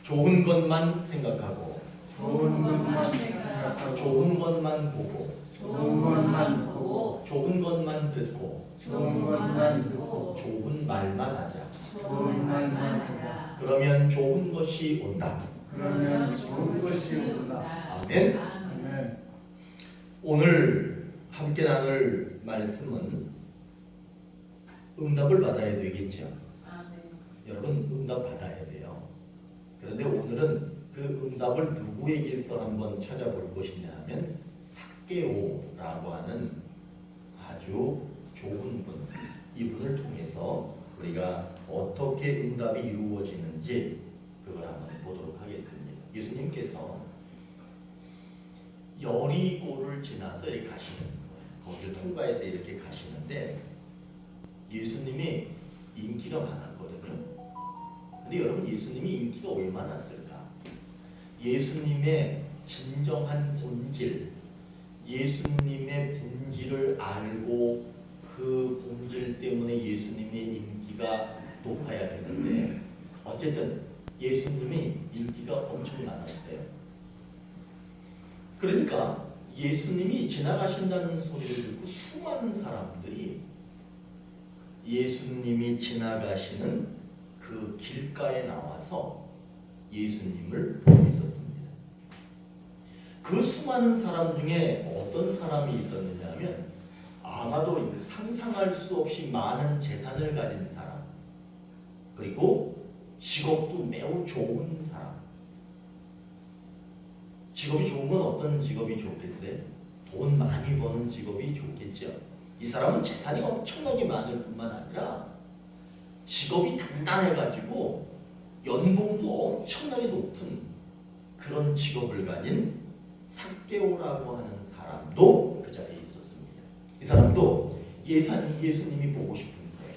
좋은 것만 생각하고 좋은 것만 생각하고 좋은 것만 보고 좋은 것만 보고 좋은 것만 듣고 좋은 것만 듣고 좋은 말만 하자. 좋은 말만 하자. 그러면 좋은 것이 온다. 그러면 좋은 것이 온다. 아멘. 아멘. 오늘 함께 나눌 말씀은 응답을 받아야 되겠죠. 여러분 응답 받아야 돼요. 그런데 오늘은 그 응답을 누구에게서 한번 찾아볼 것이냐 하면 삭개오라고 하는 아주 좋은 분, 이분을 통해서 우리가 어떻게 응답이 이루어지는지 그걸 한번 보도록 하겠습니다. 예수님께서 여리고를 지나서 이렇게 가시는 거예요. 거기를 통과해서 이렇게 가시는데 예수님이 인기가 많았거든요. 근데 여러분 예수님이 인기가 왜 많았을까? 예수님의 진정한 본질, 예수님의 본질을 알고 그 본질 때문에 예수님의 인기가 높아야 되는데 어쨌든 예수님이 인기가 엄청 많았어요. 그러니까 예수님이 지나가신다는 소리를 듣고 수많은 사람들이 예수님이 지나가시는 그 길가에 나와서 예수님을 보고 있었습니다. 그 수많은 사람 중에 어떤 사람이 있었느냐 하면 아마도 상상할 수 없이 많은 재산을 가진 사람, 그리고 직업도 매우 좋은 사람. 직업이 좋은 건 어떤 직업이 좋겠어요? 돈 많이 버는 직업이 좋겠죠. 이 사람은 재산이 엄청나게 많을 뿐만 아니라 직업이 단단해가지고 연봉도 엄청나게 높은 그런 직업을 가진 삭개오라고 하는 사람도 그 자리에 있었습니다. 이 사람도 예수님이 보고 싶은 거예요.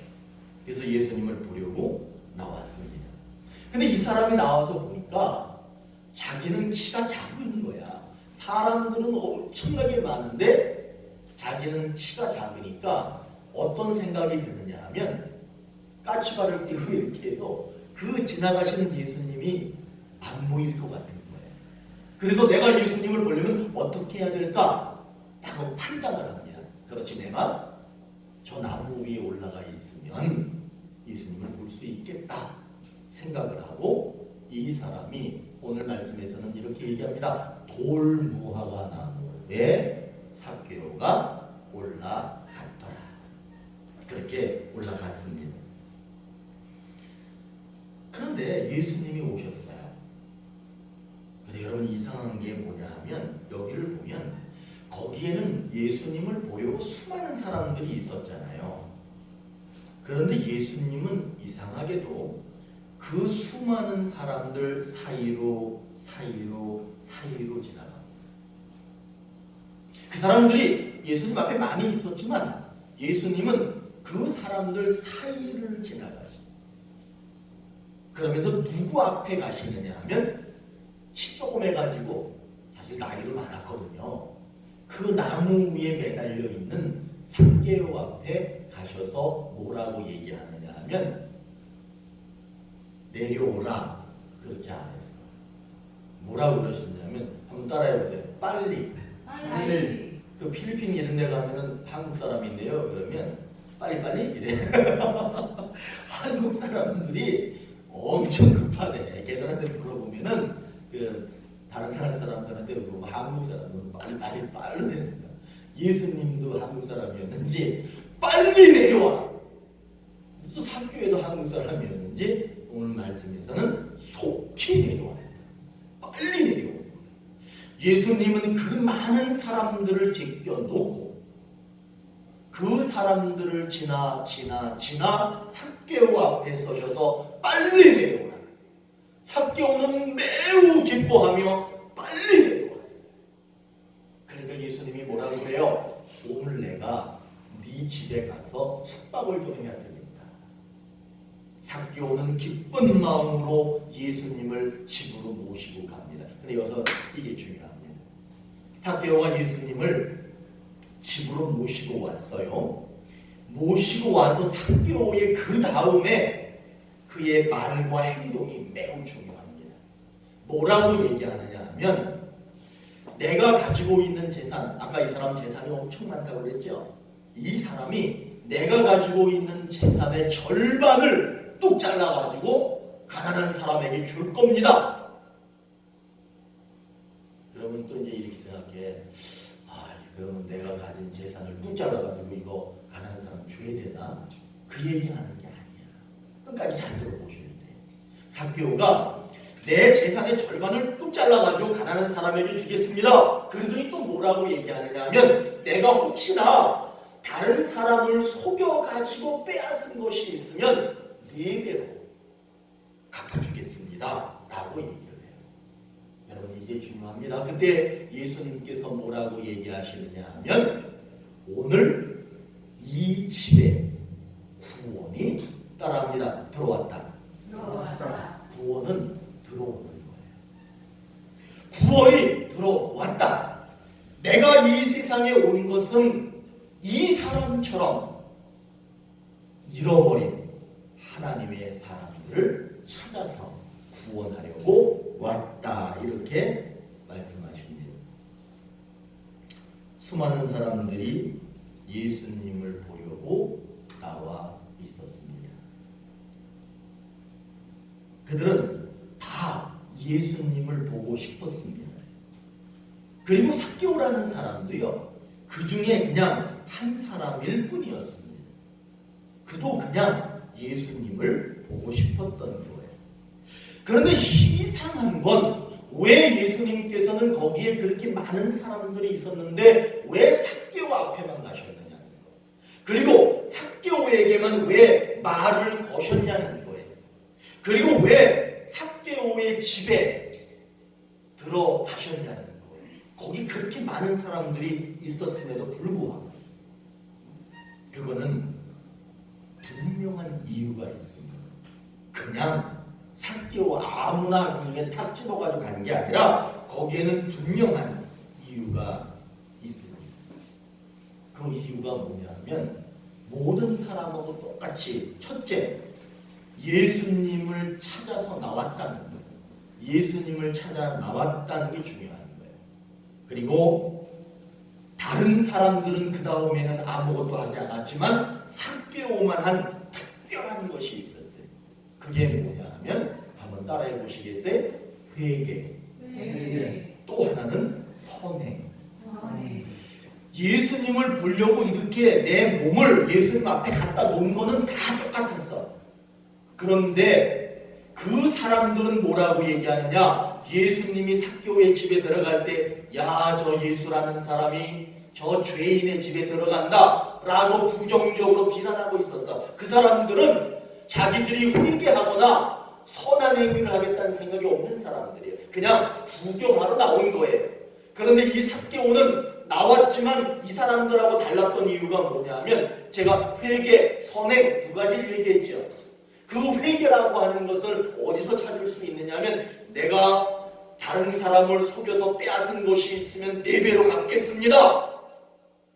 그래서 예수님을 보려고 나왔습니다. 근데 이 사람이 나와서 보니까 자기는 키가 작은 거야. 사람들은 엄청나게 많은데 자기는 키가 작으니까 어떤 생각이 드느냐 하면 까치발을 끼고 이렇게 해도 그 지나가시는 예수님이 안 보일 것 같은 거예요. 그래서 내가 예수님을 보려면 어떻게 해야 될까? 라고 판단을 합니다. 그렇지, 내가 저 나무 위에 올라가 있으면 예수님을 볼 수 있겠다 생각을 하고 이 사람이 오늘 말씀에서는 이렇게 얘기합니다. 돌무화과 나무에 삭개오가 올라갔더라. 그렇게 올라갔습니다. 그런데 예수님이 오셨어요. 근데 여러분 이상한 게 뭐냐 하면 여기를 보면 거기에는 예수님을 보려고 수많은 사람들이 있었잖아요. 그런데 예수님은 이상하게도 그 수많은 사람들 사이로 지나갔어요. 그 사람들이 예수님 앞에 많이 있었지만 예수님은 그 사람들 사이를 지나가시죠. 그러면서 누구 앞에 가시느냐 하면 키 조금 해가지고 사실 나이도 많았거든요. 그 나무 위에 매달려 있는 삭개오 앞에 가셔서 뭐라고 얘기하느냐 하면 내려오라 그렇게 안 했어. 뭐라고 그러셨냐면 한번 따라해보세요. 빨리. 그 필리핀 이런 데 가면은 한국 사람인데요. 그러면 빨리 이래. 한국 사람들이 엄청 급하대. 걔들한테 물어보면은 그 다른 나라 사람들한테 물어보면 한국 사람들은 빨리 되는 거야. 예수님도 한국 사람이었는지 빨리 내려와. 또 삭개오도 한국 사람이었는지 오늘 말씀에서는 속히 내려와. 빨리 내려와. 예수님은 그 많은 사람들을 제껴놓고 그 사람들을 지나 삭개오 앞에 서셔서 빨리 내려오라. 삭개오는 매우 기뻐하며 빨리 내려왔어요. 그러니까 예수님이 뭐라고 그래요? 오늘 내가 네 집에 가서 숙박을 좀 해야 되겠다. 삭개오는 기쁜 마음으로 예수님을 집으로 모시고 갑니다. 근데 여기서 이게 중요합니다. 삭개오가 예수님을 집으로 모시고 왔어요. 모시고 와서 삭개오의 그 다음에 그의 말과 행동이 매우 중요합니다. 뭐라고 얘기하느냐 하면 내가 가지고 있는 재산, 아까 이 사람 재산이 엄청 많다고 그랬죠. 이 사람이 내가 가지고 있는 재산의 절반을 뚝 잘라가지고 가난한 사람에게 줄 겁니다. 그러면 또 이제 이렇게 생각해. 그러면 내가 가진 재산을 뚝 잘라가지고 이거 가난한 사람 줘야 되나? 그 얘기하는 게 아니야. 끝까지 잘 들어보셔야 돼. 삭개오가 내 재산의 절반을 뚝 잘라가지고 가난한 사람에게 주겠습니다. 그러더니 또 뭐라고 얘기하느냐 하면 내가 혹시나 다른 사람을 속여가지고 빼앗은 것이 있으면 4배로 갚아주겠습니다. 라고 얘기를 해요. 여러분 이제 중요합니다. 그때 예수님께서 뭐라고 얘기하시느냐 하면 오늘 이 집에 구원이 따라합니다. 들어왔다. 구원은 들어오는 거예요. 구원이 들어왔다. 내가 이 세상에 온 것은 이 사람처럼 잃어버린 하나님의 사람들을 찾아서 구원하려고 왔다. 이렇게 말씀하십니다. 수많은 사람들이 예수님을 보려고 나와 있었습니다. 그들은 다 예수님을 보고 싶었습니다. 그리고 삭개오라는 사람도요, 그 중에 그냥 한 사람일 뿐이었습니다. 그도 그냥 예수님을 보고 싶었던 거예요. 그런데 이상한 건 왜 예수님께서는 거기에 그렇게 많은 사람들이 있었는데 왜 삭개오 앞에만 가셨느냐는 거예요. 그리고 삭개오에게만 왜 말을 거셨냐는 거예요. 그리고 왜 삭개오의 집에 들어가셨냐는 거예요. 거기 그렇게 많은 사람들이 있었음에도 불구하고 그거는 분명한 이유가 있습니다. 그냥 삭개오 아무나 그 중에 탁 집어가지고 간 게 아니라 거기에는 분명한 이유가 있습니다. 그 이유가 뭐냐면 모든 사람하고 똑같이 첫째, 예수님을 찾아서 나왔다는 거예요. 예수님을 찾아 나왔다는 게 중요한 거예요. 그리고 다른 사람들은 그 다음에는 아무것도 하지 않았지만 삭개오만 한 특별한 것이 있었어요. 그게 뭐냐 하면 한번 따라해 보시겠어요? 회개. 또 하나는 선행. 예수님을 보려고 이렇게 내 몸을 예수님 앞에 갖다 놓은 거는 다 똑같았어. 그런데 그 사람들은 뭐라고 얘기하느냐? 예수님이 삭개오의 집에 들어갈 때 야, 저 예수라는 사람이 저 죄인의 집에 들어간다 라고 부정적으로 비난하고 있었어. 그 사람들은 자기들이 회개하거나 선한 행위를 하겠다는 생각이 없는 사람들이에요. 그냥 구경하러 나온 거예요. 그런데 이 삭개오는 나왔지만 이 사람들하고 달랐던 이유가 뭐냐면 제가 회개, 선행 두 가지를 얘기했죠. 그 회개라고 하는 것을 어디서 찾을 수 있느냐면 내가 다른 사람을 속여서 빼앗은 것이 있으면 4배로 갚겠습니다.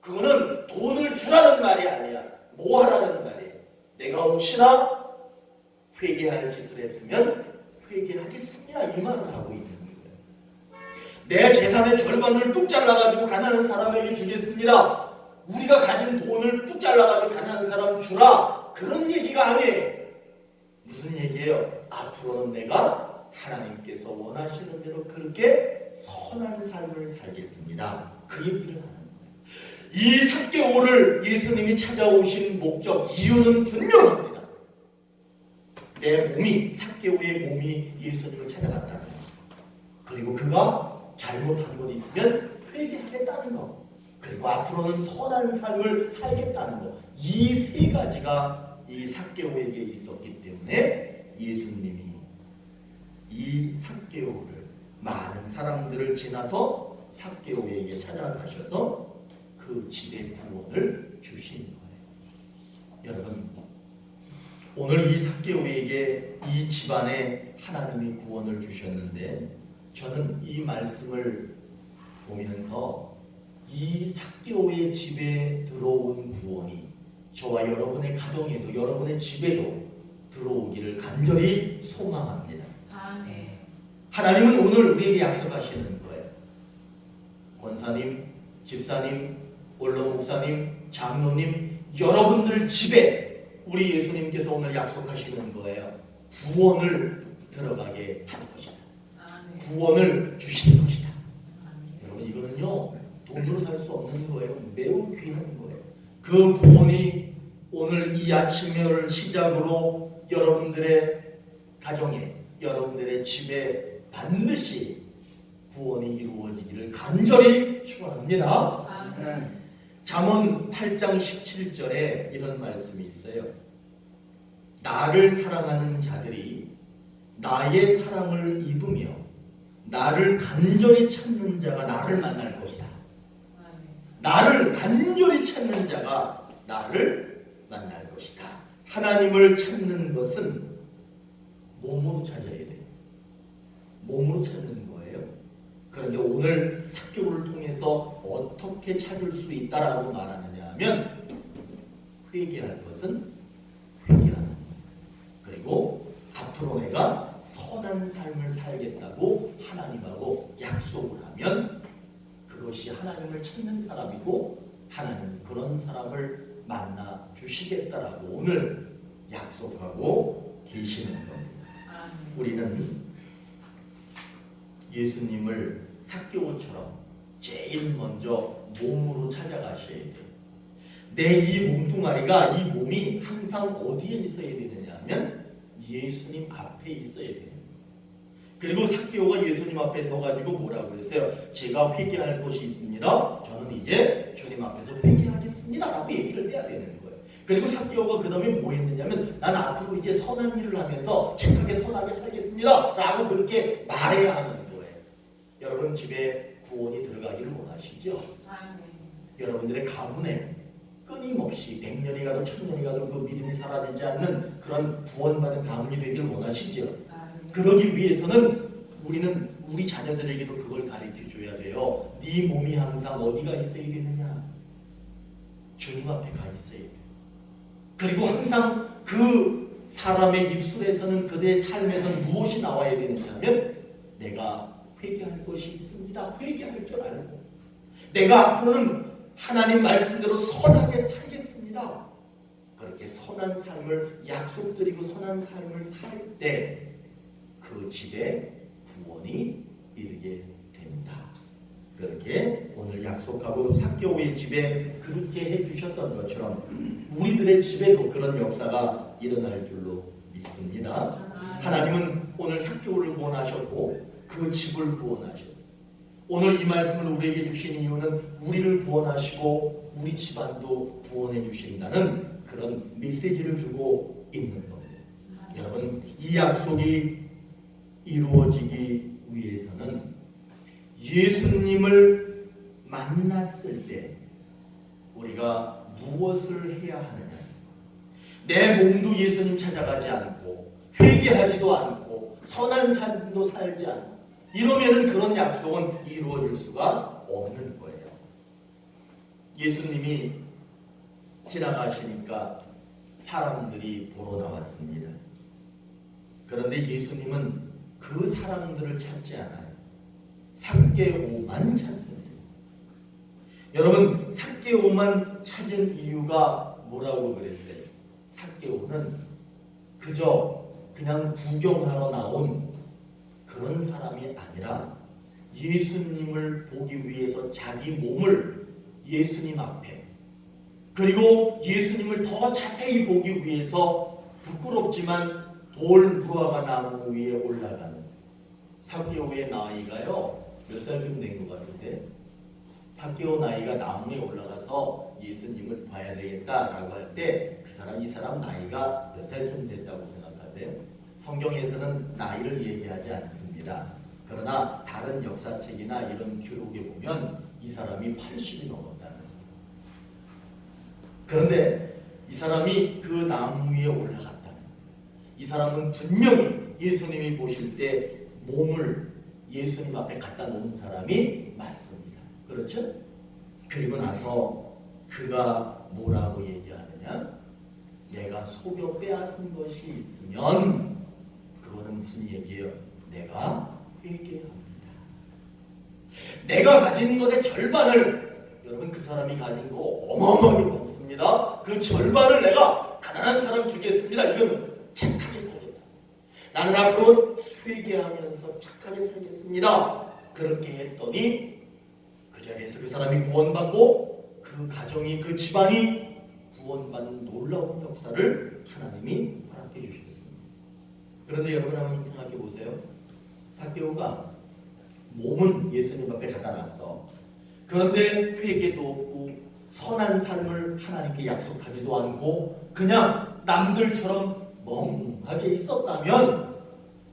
그거는 돈을 주라는 말이 아니야. 뭐 하라는 말이에요. 내가 혹시나 회개할 짓을 했으면 회개하겠습니다. 이 말을 하고 있는 거예요. 내 재산의 절반을 뚝 잘라가지고 가난한 사람에게 주겠습니다. 우리가 가진 돈을 뚝 잘라가지고 가난한 사람 주라. 그런 얘기가 아니에요. 무슨 얘기예요? 앞으로는 내가 하나님께서 원하시는 대로 그렇게 선한 삶을 살겠습니다. 그 얘기를 하는 거예요. 이 삭개오를 예수님이 찾아오신 목적, 이유는 분명합니다. 내 몸이, 삭개오의 몸이 예수님을 찾아갔다는 거. 그리고 그가 잘못한 것 있으면 회개하겠다는 거. 그리고 앞으로는 선한 삶을 살겠다는 거. 이 3가지가 이 삭개오에게 있었기 때문에 예수님이 이 삭개오를 많은 사람들을 지나서 삭개오에게 찾아가셔서 그 집에 구원을 주신 거예요. 여러분, 오늘 이 삭개오에게 이 집안에 하나님이 구원을 주셨는데 저는 이 말씀을 보면서 이 삭개오의 집에 들어온 구원이 저와 여러분의 가정에도 여러분의 집에도 들어오기를 간절히 소망합니다. 아멘. 하나님은 오늘 우리에게 약속하시는 거예요. 권사님, 집사님, 원로 목사님, 장로님, 여러분들 집에 우리 예수님께서 오늘 약속하시는 거예요. 구원을 들어가게 할 것이다. 구원을 주시는 것이다. 여러분 이거는요 돈으로 살 수 없는 거예요. 매우 귀한 거예요. 그 구원이 오늘 이 아침을 시작으로 여러분들의 가정에, 여러분들의 집에 반드시 구원이 이루어지기를 간절히 축원합니다. 아멘. 잠언 8장 17절에 이런 말씀이 있어요. 나를 사랑하는 자들이 나의 사랑을 입으며 나를 간절히 찾는 자가 나를 만날 것이다. 나를 간절히 찾는 자가 나를 만날 것이다. 하나님을 찾는 것은 몸으로 찾아야 돼요. 몸으로 찾는 거예요. 그런데 오늘 삭개오를 통해서 어떻게 찾을 수 있다라고 말하느냐 하면 회개할 것은 회개하는 것. 그리고 앞으로 내가 선한 삶을 살겠다고 하나님하고 약속을 하면 그것이 하나님을 찾는 사람이고 하나님 그런 사람을 만나 주시겠다라고 오늘 약속하고 계시는 겁니다. 우리는 예수님을 삭개오처럼 제일 먼저 몸으로 찾아가셔야 돼요. 내 이 몸뚱아리가 이 몸이 항상 어디에 있어야 되느냐 하면 예수님 앞에 있어야 돼요. 그리고 삭개오가 예수님 앞에 서가지고 뭐라고 그랬어요? 제가 회개할 것이 있습니다. 저는 이제 주님 앞에서 회개하겠습니다 라고 얘기를 해야 되는 거예요. 그리고 삭개오가 그 다음에 뭐 했느냐면 난 앞으로 이제 선한 일을 하면서 착하게 선하게 살겠습니다 라고 그렇게 말해야 하는 거예요. 여러분 집에 구원이 들어가기를 원하시죠? 여러분들의 가문에 끊임없이 100년이 가도 1000년이 가도 그 믿음이 사라지지 않는 그런 구원받은 가문이 되기를 원하시죠? 그러기 위해서는 우리는 우리 자녀들에게도 그걸 가르쳐줘야 돼요. 네 몸이 항상 어디가 있어야 되느냐? 주님 앞에 가 있어야 돼요. 그리고 항상 그 사람의 입술에서는 그들의 삶에서는 무엇이 나와야 되느냐 하면 내가 회개할 것이 있습니다. 회개할 줄 알고 내가 앞으로는 하나님 말씀대로 선하게 살겠습니다. 그렇게 선한 삶을 약속드리고 선한 삶을 살 때 그 집에 구원이 이르게 됩니다. 그렇게 오늘 약속하고 삭개오의 집에 그렇게 해주셨던 것처럼 우리들의 집에도 그런 역사가 일어날 줄로 믿습니다. 하나님은 오늘 삭개오를 구원하셨고 그 집을 구원하셨어요. 오늘 이 말씀을 우리에게 주신 이유는 우리를 구원하시고 우리 집안도 구원해 주신다는 그런 메시지를 주고 있는 겁니다. 여러분 이 약속이 이루어지기 위해서는 예수님을 만났을 때 우리가 무엇을 해야 하느냐? 내 몸도 예수님 찾아가지 않고 회개하지도 않고 선한 삶도 살지 않고 이러면은 그런 약속은 이루어질 수가 없는 거예요. 예수님이 지나가시니까 사람들이 보러 나왔습니다. 그런데 예수님은 그 사람들을 찾지 않아요. 삭개오만 찾습니다. 여러분 삭개오만 찾은 이유가 뭐라고 그랬어요? 삭개오는 그저 그냥 구경하러 나온 그런 사람이 아니라 예수님을 보기 위해서 자기 몸을 예수님 앞에 그리고 예수님을 더 자세히 보기 위해서 부끄럽지만 돌 무화과 나무 위에 올라가는 삭개오의 나이가요 몇 살쯤 된 것 같으세요? 삭개오 나이가 나무에 올라가서 예수님을 봐야 되겠다라고 할 때 그 사람 이 사람 나이가 몇 살쯤 됐다고 생각하세요? 성경에서는 나이를 얘기하지 않습니다. 그러나 다른 역사책이나 이런 기록에 보면 이 사람이 80이 넘었다는 거예요. 그런데 이 사람이 그 나무 위에 올라갔다는 거예요. 이 사람은 분명히 예수님이 보실 때 몸을 예수님 앞에 갖다 놓은 사람이 맞습니다. 그렇죠? 그리고 나서 그가 뭐라고 얘기하느냐? 내가 속여 빼앗은 것이 있으면 그거는 무슨 얘기예요? 내가 회개합니다. 내가 가진 것의 절반을, 여러분 그 사람이 가진 거 어마어마하게 많습니다. 그 절반을 내가 가난한 사람 주겠습니다. 이건 착하게 살겠다. 나는 앞으로 회개하면서 착하게 살겠습니다. 그렇게 했더니 그 자리에서 그 사람이 구원받고 그 가정이, 그 집안이 구원받는 놀라운 역사를 하나님이 허락해 주셨습니다. 그런데 여러분 한번 생각해 보세요. 삭개오가 몸은 예수님 앞에 갖다 놨어. 그런데 회개도 없고 선한 삶을 하나님께 약속하지도 않고 그냥 남들처럼 멍하게 있었다면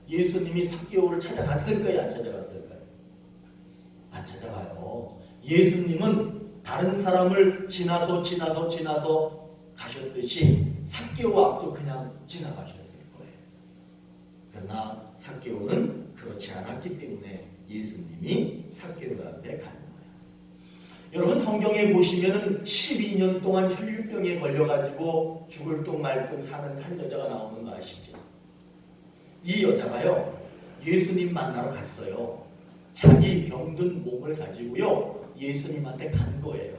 예수님이 삭개오를 찾아갔을까요? 안 찾아갔을까요? 안 찾아가요. 예수님은 다른 사람을 지나서 가셨듯이 삭개오 앞도 그냥 지나가셨을 거예요. 그러나 삭개오는 그렇지 않았기 때문에 예수님이 삭개오 앞에 간 거예요. 여러분 성경에 보시면은 12년 동안 혈류병에 걸려가지고 죽을 둥 말 둥 사는 한 여자가 나오는 거 아시죠? 이 여자가요 예수님 만나러 갔어요. 자기 병든 몸을 가지고요 예수님한테 간 거예요.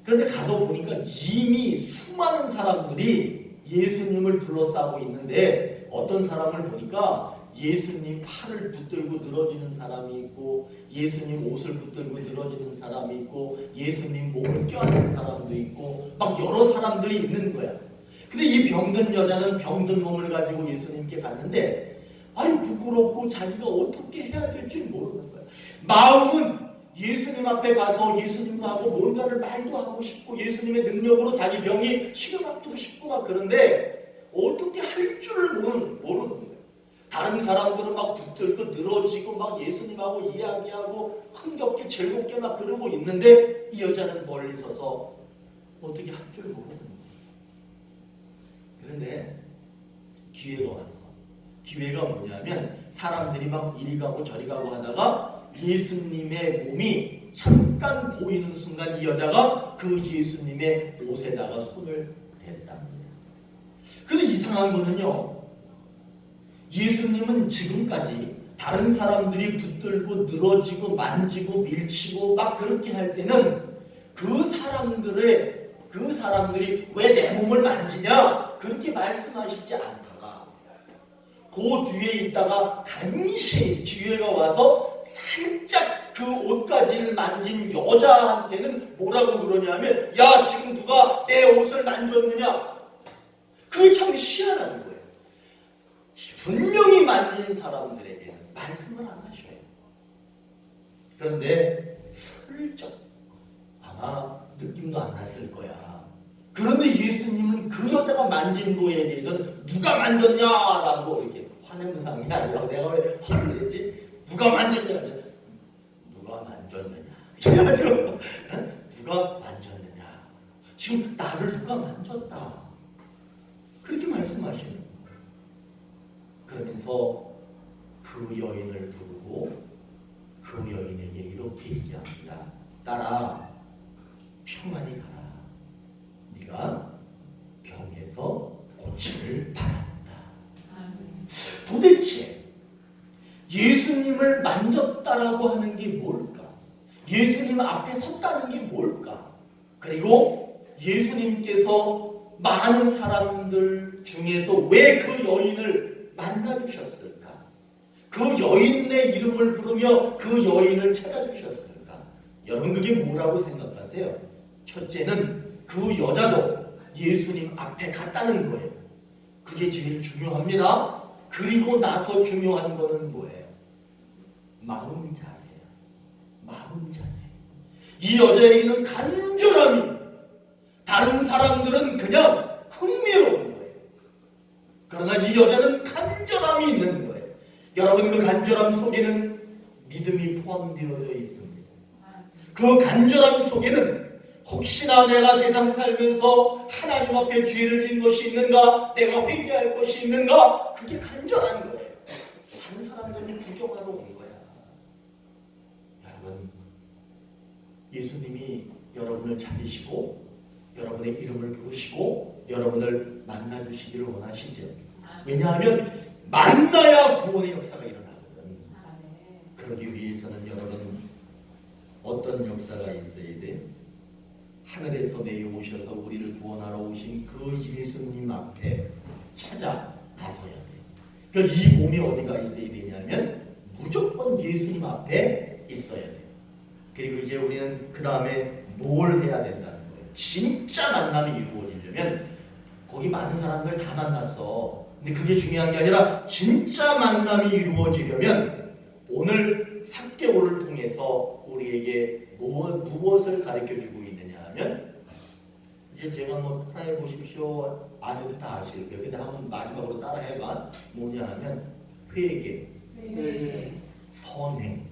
그런데 가서 보니까 이미 수많은 사람들이 예수님을 둘러싸고 있는데 어떤 사람을 보니까 예수님 팔을 붙들고 늘어지는 사람이 있고 예수님 옷을 붙들고 늘어지는 사람이 있고 예수님 몸을 껴안는 사람도 있고 막 여러 사람들이 있는 거야. 근데 이 병든 여자는 병든 몸을 가지고 예수님께 갔는데 아니 부끄럽고 자기가 어떻게 해야 될지 모르는 거야. 마음은 예수님 앞에 가서 예수님하고 뭔가를 말도 하고 싶고 예수님의 능력으로 자기 병이 치료받기도 싶고 막 그런데 어떻게 할 줄을 모르는 거예요. 다른 사람들은 막 붙들고 늘어지고 막 예수님하고 이야기하고 흥겹게 즐겁게 막 그러고 있는데 이 여자는 멀리 서서 어떻게 할 줄 모르는 거예요. 그런데 기회가 왔어. 기회가 뭐냐면 사람들이 막 이리 가고 저리 가고 하다가 예수님의 몸이 잠깐 보이는 순간 이 여자가 그 예수님의 옷에다가 손을 댔답니다. 근데 이상한 거는요. 예수님은 지금까지 다른 사람들이 붙들고 늘어지고 만지고 밀치고 막 그렇게 할 때는 그 사람들이 왜 내 몸을 만지냐 그렇게 말씀하시지 않다가 그 뒤에 있다가 간신히 기회가 와서 살짝 그 옷가지를 만진 여자한테는 뭐라고 그러냐면 야 지금 누가 내 옷을 만졌느냐. 그게 참 희한한 거예요. 분명히 만진 사람들에게는 말씀을 안 하셔요. 그런데 슬쩍 아마 느낌도 안 났을 거야. 그런데 예수님은 그 여자가 만진 거에 대해서는 누가 만졌냐라고 이렇게 화내는 상황이 아니라 내가 왜 화를 내지? 누가 만졌냐? 누가 만졌느냐? 그래가지고 누가 만졌느냐? 지금 나를 누가 만졌다. 그렇게 말씀하시는 거예요. 그러면서 그 여인을 부르고 그 여인에게 이렇게 얘기합니다. 딸아 평안히 가라. 네가 병에서 고침을 받았다. 도대체 예수님을 만졌다라고 하는 게 뭘까? 예수님 앞에 섰다는 게 뭘까? 그리고 예수님께서 많은 사람들 중에서 왜 그 여인을 만나주셨을까? 그 여인의 이름을 부르며 그 여인을 찾아주셨을까? 여러분 그게 뭐라고 생각하세요? 첫째는 그 여자도 예수님 앞에 갔다는 거예요. 그게 제일 중요합니다. 그리고 나서 중요한 거는 뭐예요? 마음 자세야. 마음 자세. 이 여자에게는 간절함이, 다른 사람들은 그냥 흥미로운 거예요. 그러나 이 여자는 간절함이 있는 거예요. 여러분 그 간절함 속에는 믿음이 포함되어져 있습니다. 그 간절함 속에는 혹시나 내가 세상 살면서 하나님 앞에 죄를 진 것이 있는가, 내가 회개할 것이 있는가, 그게 간절한 거예요. 다른 사람들이 구경하러 온 거야. 여러분, 예수님이 여러분을 찾으시고 여러분의 이름을 부르시고 여러분을 만나주시기를 원하시죠. 왜냐하면 만나야 구원의 역사가 일어나거든. 그러기 위해서는 여러분 어떤 역사가 있어야 돼? 하늘에서 내려오셔서 우리를 구원하러 오신 그 예수님 앞에 찾아 나서야 돼. 그러니까 이 몸이 어디가 있어야 되냐면 무조건 예수님 앞에 있어야 돼. 그리고 이제 우리는 그 다음에 뭘 해야 된다는 거예요. 진짜 만남이 이루어지려면 거기 많은 사람들 다 만났어. 근데 그게 중요한 게 아니라 진짜 만남이 이루어지려면 오늘 삭개오를 통해서 우리에게 무엇을 가르쳐주고 있느냐 하면 이제 제가 뭐 따라해 보십시오 안 해도 다 아실 거예요. 근데 한번 마지막으로 따라해봐. 뭐냐 하면 회개, 선행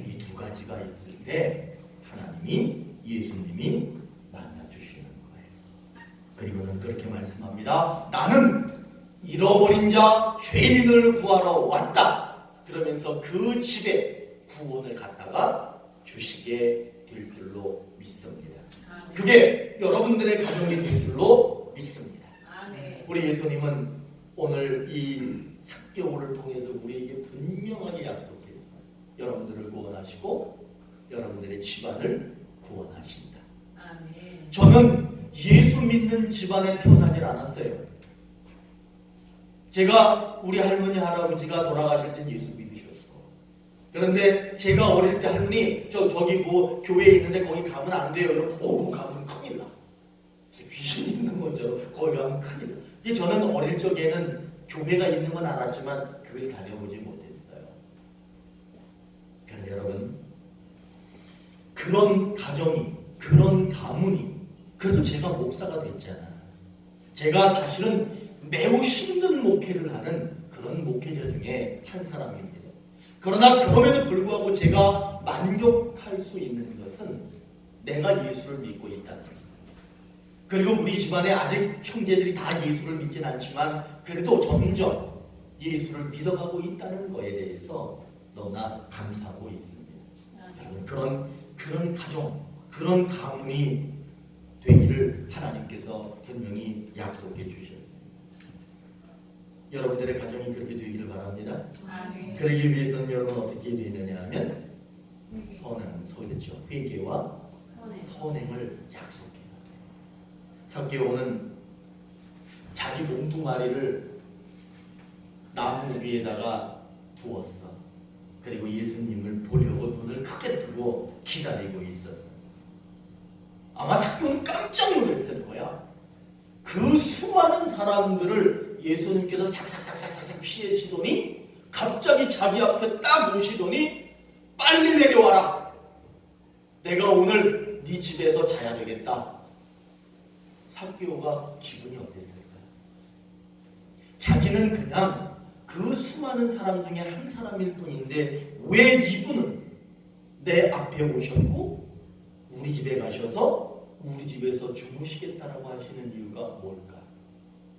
이 두 가지가 있을 때 하나님이 예수님이 만나주시는 거예요. 그리고는 그렇게 말씀합니다. 나는 잃어버린 자 죄인을 구하러 왔다. 그러면서 그 집에 구원을 갖다가 주시게 될 줄로 믿습니다. 그게 여러분들의 가정이 될 줄로 믿습니다. 우리 예수님은 오늘 이 삭개오를 통해서 우리에게 분명하게 약속했어요. 여러분들을 구원하시고 여러분들의 집안을 구원하신다. 저는 예수 믿는 집안에 태어나질 않았어요. 제가 우리 할머니 할아버지가 돌아가실 땐 예수 믿으셨어. 그런데 제가 어릴 때 할머니 저기 뭐 교회에 있는데 거기 가면 안 돼요. 거기 가면 큰일 나. 귀신 있는 것처럼 거기 가면 큰일 나. 이게 저는 어릴 적에는 교회가 있는 건 알았지만 교회 다녀보지 못했어요. 그래서 여러분 그런 가정이 그런 가문이 그래도 제가 목사가 됐잖아. 제가 사실은 매우 힘든 목회를 하는 그런 목회자 중에 한 사람입니다. 그러나 그럼에도 불구하고 제가 만족할 수 있는 것은 내가 예수를 믿고 있다는 것. 그리고 우리 집안에 아직 형제들이 다 예수를 믿진 않지만 그래도 점점 예수를 믿어가고 있다는 것에 대해서 너무나 감사하고 있습니다. 여러분 그런 가정, 그런 가문이 되기를 하나님께서 분명히 약속해 주셨습니다. 여러분들의 가정이 그렇게 되기를 바랍니다. 그러기 위해서는 여러분 어떻게 되느냐 하면 회개와 선행을 약속해요. 삭개오는 자기 몸뚱아리를 나무 위에다가 두었어. 그리고 예수님을 보려고 눈을 크게 뜨고 기다리고 있었어. 아마 삭개오는 깜짝 놀랐을 거야. 그 수많은 사람들을 예수님께서 삭삭삭삭삭 피하시더니 갑자기 자기 앞에 딱 모시더니 빨리 내려와라. 내가 오늘 네 집에서 자야 되겠다. 삭개오가 기분이 어땠을까? 자기는 그냥 그 수많은 사람 중에 한 사람일 뿐인데 왜 이분은 내 앞에 오셨고 우리 집에 가셔서 우리 집에서 주무시겠다라고 하시는 이유가 뭘까?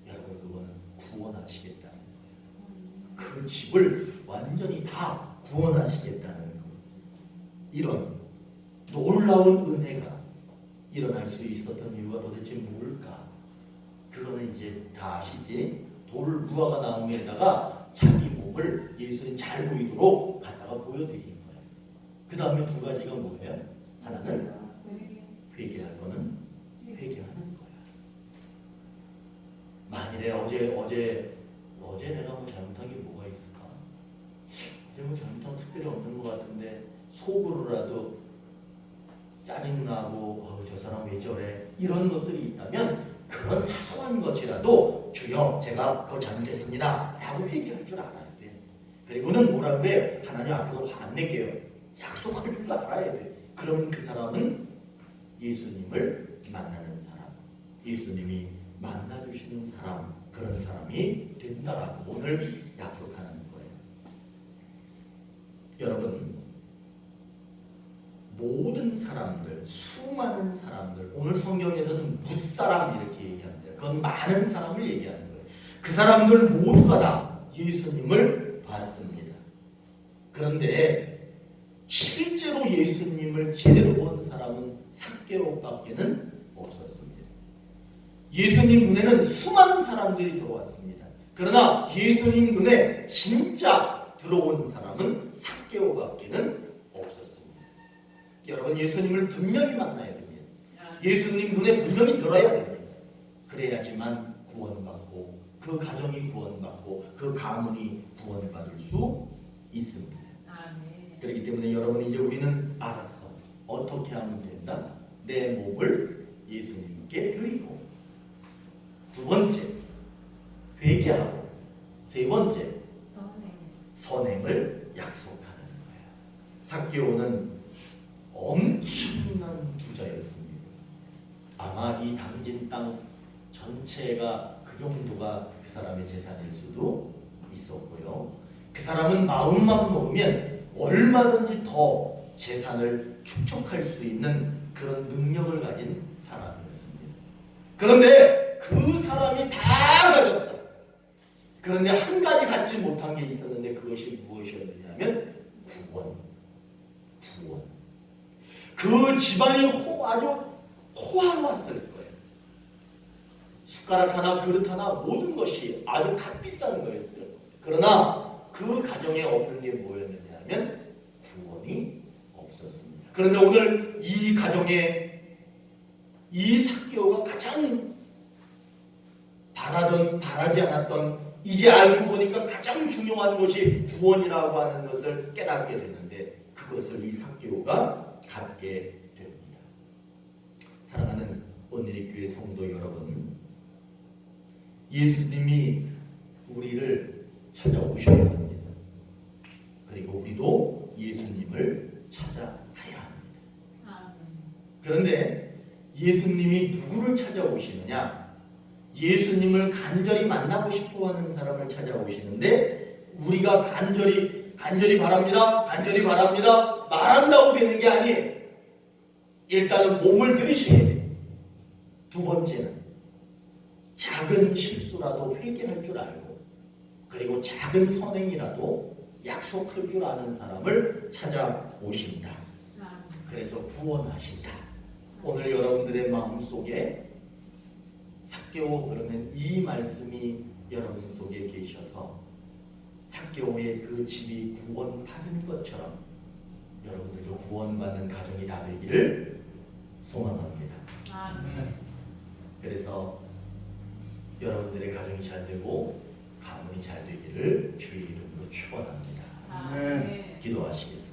여러분 그거는 구원하시겠다는 거예요. 그 집을 완전히 다 구원하시겠다는 거예요. 이런 놀라운 은혜가 일어날 수 있었던 이유가 도대체 뭘까? 그거는 이제 다 아시지? 돌 무화과 나무에다가 자기 몸을 예수님 잘 보이도록 갖다가 보여드린 거예요. 그 다음에 두 가지가 뭐예요? 하나는 회개할 거는 회개하는 거야. 만일에 어제 내가 뭐 잘못한 게 뭐가 있을까? 어제 뭐 잘못한 특별히 없는 것 같은데 속으로라도 짜증나고 저 사람 왜 저래 이런 것들이 있다면 그런 사소한 것이라도 주여 제가 그거 잘못했습니다 라고 회개할 줄 알아야 돼. 그리고는 뭐라고 해요? 하나님 앞으로 화 안 낼게요. 약속할 줄 알아야 돼. 그러면 그 사람은 예수님을 만나는 사람, 예수님이 만나주시는 사람, 그런 사람이 된다라고 오늘 약속하는 거예요. 여러분 모든 사람들, 수많은 사람들, 오늘 성경에서는 뭇사람 이렇게 얘기합니다. 그건 많은 사람을 얘기하는 거예요. 그 사람들 모두가 다 예수님을 봤습니다. 그런데 실제로 예수님을 제대로 본 사람은 삭개오밖에는 없었습니다. 예수님 눈에는 수많은 사람들이 들어왔습니다. 그러나 예수님 눈에 진짜 들어온 사람은 삭개오밖에는 없었습니다. 여러분 예수님을 분명히 만나야 됩니다. 예수님 눈에 분명히 들어야 됩니다. 그래야지만 구원받고 그 가정이 구원받고 그 가문이 구원받을 수 있습니다. 그렇기 때문에 여러분 이제 우리는 알았어. 어떻게 하면 된다? 내 몸을 예수님께 드리고, 두 번째 회개하고, 세 번째 선행을 약속하는 거예요. 삭개오는 엄청난 부자였습니다. 아마 이 당진 땅 전체가 그 정도가 그 사람의 재산일 수도 있었고요. 그 사람은 마음만 먹으면 얼마든지 더 재산을 축적할 수 있는 그런 능력을 가진 사람이었습니다. 그런데 그 사람이 다 가졌어요. 그런데 한 가지 갖지 못한 게 있었는데 그것이 무엇이었느냐면 구원. 그 집안이 아주 호화로웠을 거예요. 숟가락 하나 그릇 하나 모든 것이 아주 값비싼 거였어요. 그러나 그 가정에 없는 게 뭐였느냐면 구원이 없었습니다. 그런데 오늘 이 가정에 이 삭개오가 가장 바라지 않았던, 이제 알고 보니까 가장 중요한 것이 구원이라고 하는 것을 깨닫게 되는데 그것을 이 삭개오가 갖게 됩니다. 사랑하는 오늘의 교회 성도 여러분, 예수님이 우리를 찾아오셔야 합니다. 그리고 우리도 예수님을 찾아가야 합니다. 그런데 예수님이 누구를 찾아오시느냐? 예수님을 간절히 만나고 싶어하는 사람을 찾아오시는데 우리가 간절히 바랍니다. 말한다고 되는 게 아니에요. 일단은 몸을 들이셔야 돼요. 두 번째는 작은 실수라도 회개할 줄 알고, 그리고 작은 선행이라도 약속할 줄 아는 사람을 찾아오신다. 그래서 구원하신다. 오늘 여러분들의 마음속에 삭개오 그러면 이 말씀이 여러분 속에 계셔서 삭개오의 그 집이 구원받은 것처럼 여러분들도 구원받는 가정이 다 되기를 소망합니다. 그래서 여러분들의 가정이 잘 되고 가문이 잘 되기를 주의 이름으로 축원합니다. 기도하시겠습니다.